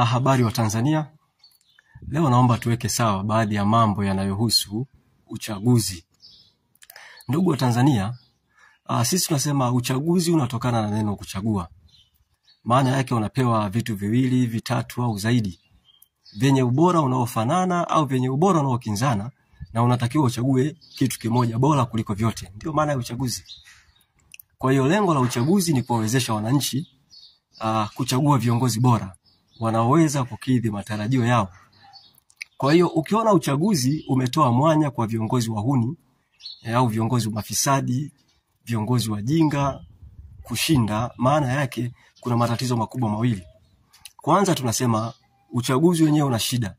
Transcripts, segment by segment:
Habari wa Tanzania. Leo naomba tuweke sawa baadhi ya mambo yanayohusu uchaguzi. Ndugu wa Tanzania, sisi tunasema uchaguzi unatokana na neno kuchagua. Maana yake unapewa vitu viwili, vitatu au zaidi, vyenye ubora unaofanana au vyenye ubora unaokinzana, na unatakiwa uchague kitu kimoja bora kuliko vyote. Ndio maana ya uchaguzi. Kwa hiyo lengo la uchaguzi ni kuwawezesha wananchi kuchagua viongozi bora wanaoweza kukidhi matarajio yao. Kwa hiyo ukiona uchaguzi umetoa mwanya kwa viongozi wahuni au viongozi mafisadi, viongozi wajinga kushinda, maana yake kuna matatizo makubwa mawili. Kwanza tunasema uchaguzi wenyewe una shida.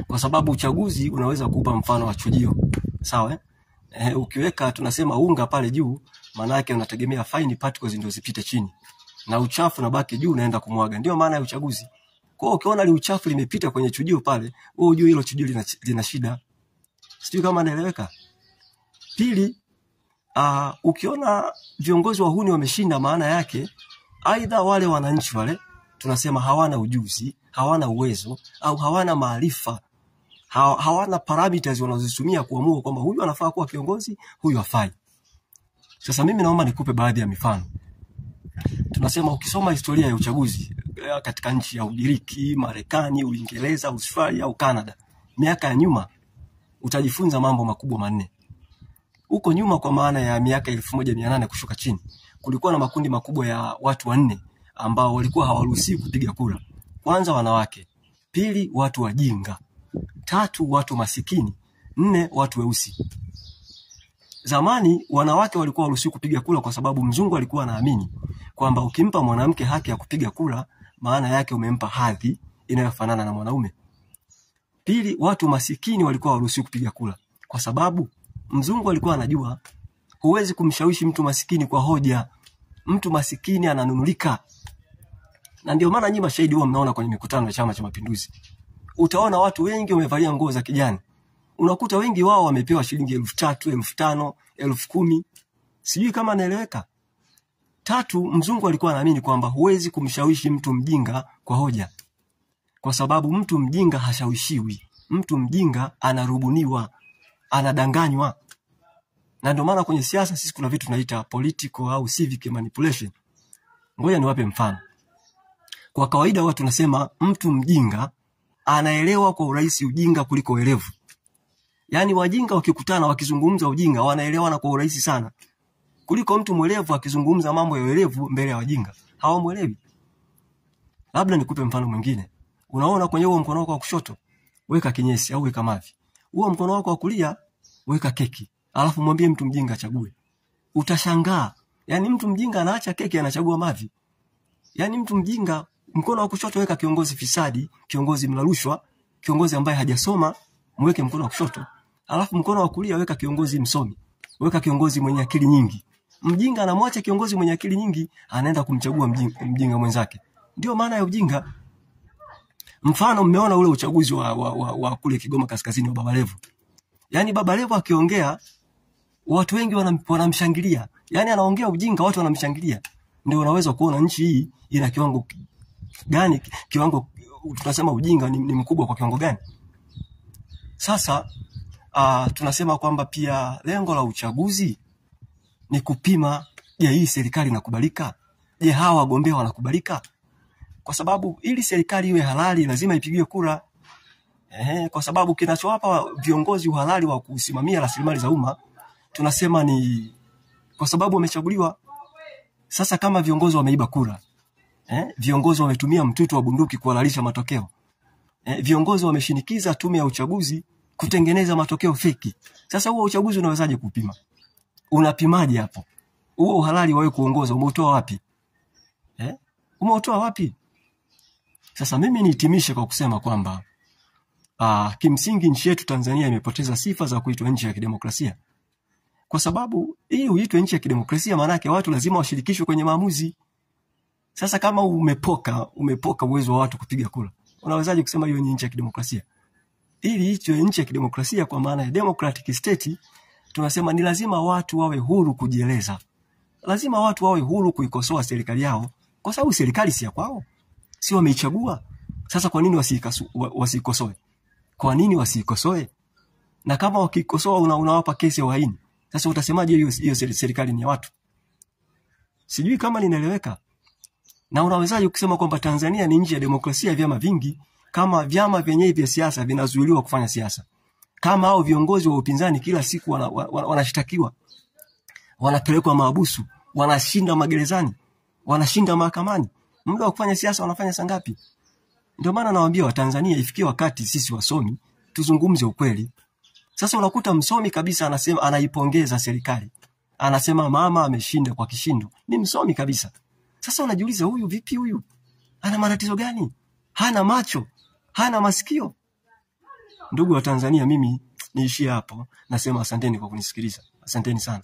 Kwa sababu uchaguzi unaweza kupa mfano wa chujio. Sawa? Ukiweka tunasema unga pale juu, maana yake unategemea fine particles ndio zipite chini, na uchafu unabaki juu unaenda kumwaga. Ndio maana ya uchaguzi. Kwa hiyo ukiona ile uchafu limepita kwenye chujio pale, wewe ujue hilo chujio lina shida. Sijui kama naeleweka. Pili, ukiona viongozi wahuni wameshinda, maana yake aidha wale wananchi wale tunasema hawana ujuzi, hawana uwezo au hawana maarifa, hawana parameters wanazozitumia kuamua kwamba huyu anafaa kuwa kiongozi, huyu hafai. Sasa mimi naomba nikupe baadhi ya mifano. Tunasema ukisoma historia ya uchaguzi katika nchi ya Ugiriki, Marekani, Uingereza, Australia au Canada, miaka ya nyuma, utajifunza mambo makubwa manne. Huko nyuma, kwa maana ya miaka 1800 kushuka chini, kulikuwa na makundi makubwa ya watu wanne ambao walikuwa hawaruhusiwi kupiga kura. Kwanza wanawake, pili watu wajinga, tatu watu masikini, nne watu weusi. Zamani wanawake walikuwa hawaruhusiwi kupiga kura kwa sababu mzungu alikuwa anaamini kwamba ukimpa mwanamke haki ya kupiga kura, maana yake umempa hadhi inayofanana na mwanaume. Pili, watu masikini walikuwa hawaruhusiwi kupiga kura kwa sababu mzungu alikuwa anajua huwezi kumshawishi mtu masikini kwa hoja. Mtu masikini ananunulika. Na ndio maana nyinyi mashahidi huwa mnaona kwenye mikutano ya Chama cha Mapinduzi, utaona watu wengi wamevalia nguo za kijani. Unakuta wengi wao wamepewa shilingi 3000, 5000, 10000. Sijui kama naeleweka. Tatu, mzungu alikuwa anaamini kwamba huwezi kumshawishi mtu mjinga kwa hoja, kwa sababu mtu mjinga hashawishiwi. Mtu mjinga anarubuniwa, anadanganywa. Na ndio maana kwenye siasa sisi kuna vitu tunaita political au civic manipulation. Ngoja niwape mfano. Kwa kawaida watu tunasema mtu mjinga anaelewa kwa urahisi ujinga kuliko uelevu. Yaani wajinga wakikutana wakizungumza ujinga wanaelewana kwa urahisi sana kuliko mtu mwelevu akizungumza mambo ya uelevu mbele ya wajinga. Hawamuelewi. Labda nikupe mfano mwingine. Unaona kwenye huo mkono wako wa kushoto, weka kinyesi au weka mavi. Huo mkono wako wa kulia, weka keki. Alafu mwambie mtu mjinga achague. Utashangaa. Yaani mtu mjinga anaacha keki anachagua mavi. Yaani mtu mjinga, mkono wa kushoto weka kiongozi fisadi, kiongozi mlarushwa, kiongozi ambaye hajasoma, mweke mkono wa kushoto. Alafu mkono wa kulia weka kiongozi msomi, weka kiongozi mwenye akili nyingi. Mjinga anamwacha kiongozi mwenye akili nyingi, anaenda kumchagua mjinga mwenzake. Ndio maana ya ujinga. Mfano, mmeona ule uchaguzi wa kule Kigoma Kaskazini wa Baba Levo. Yaani Baba Levo akiongea watu wengi wanamshangilia. Yaani anaongea ujinga, watu wanamshangilia. Ndio unaweza kuona nchi hii ina kiwango gani, kiwango tunasema ujinga ni mkubwa kwa kiwango gani. Sasa tunasema kwamba pia lengo la uchaguzi ni kupima, je, hii serikali inakubalika? Je, hawa wagombea wanakubalika? Kwa sababu ili serikali iwe halali lazima ipigiwe kura. Kwa sababu kinachowapa viongozi uhalali wa kusimamia rasilimali za umma tunasema ni kwa sababu wamechaguliwa. Sasa kama viongozi wameiba kura, viongozi wametumia mtutu wa bunduki kuhalalisha matokeo, viongozi wameshinikiza tume ya uchaguzi kutengeneza matokeo feki. Sasa huo uchaguzi unawezaje kupima? Unapimaje hapo? Huo uhalali wawe kuongoza umeutoa wapi? Umeutoa wapi? Sasa mimi nihitimishe kwa kusema kwamba kimsingi nchi yetu Tanzania imepoteza sifa za kuitwa nchi ya kidemokrasia. Kwa sababu hii uitwe nchi ya kidemokrasia maana yake watu lazima washirikishwe kwenye maamuzi. Sasa kama umepoka uwezo wa watu kupiga kura, unawezaje kusema hiyo ni nchi ya kidemokrasia? Ili itwe nchi ya kidemokrasia kwa maana ya democratic state, tunasema ni lazima watu wawe huru kujieleza. Lazima watu wawe huru kuikosoa serikali yao, kwa sababu serikali si ya kwao. Si wameichagua. Sasa kwa nini wasikosoe? Kwa nini wasikosoe? Na kama wakikosoa unawapa kesi ya uhaini. Sasa utasemaje hiyo serikali ni ya watu? Sijui kama linaeleweka. Na unawezaje kusema kwamba Tanzania ni nchi ya demokrasia ya vyama vingi kama vyama vyenyewe vya siasa vinazuiliwa kufanya siasa? Kama hao viongozi wa upinzani kila siku wanashtakiwa, wanapelekwa mahabusu, wanashinda magerezani, wanashinda mahakamani, muda wa kufanya siasa wanafanya saa ngapi? Ndio maana nawaambia Watanzania ifikie wakati sisi wasomi tuzungumze ukweli. Sasa unakuta msomi kabisa anasema, anaipongeza serikali, anasema mama ameshinda kwa kishindo, ni msomi kabisa. Sasa unajiuliza huyu vipi? Huyu ana matatizo gani? Hana macho, hana masikio? Ndugu wa Tanzania, mimi niishie hapo. Nasema asanteni kwa kunisikiliza. Asanteni sana.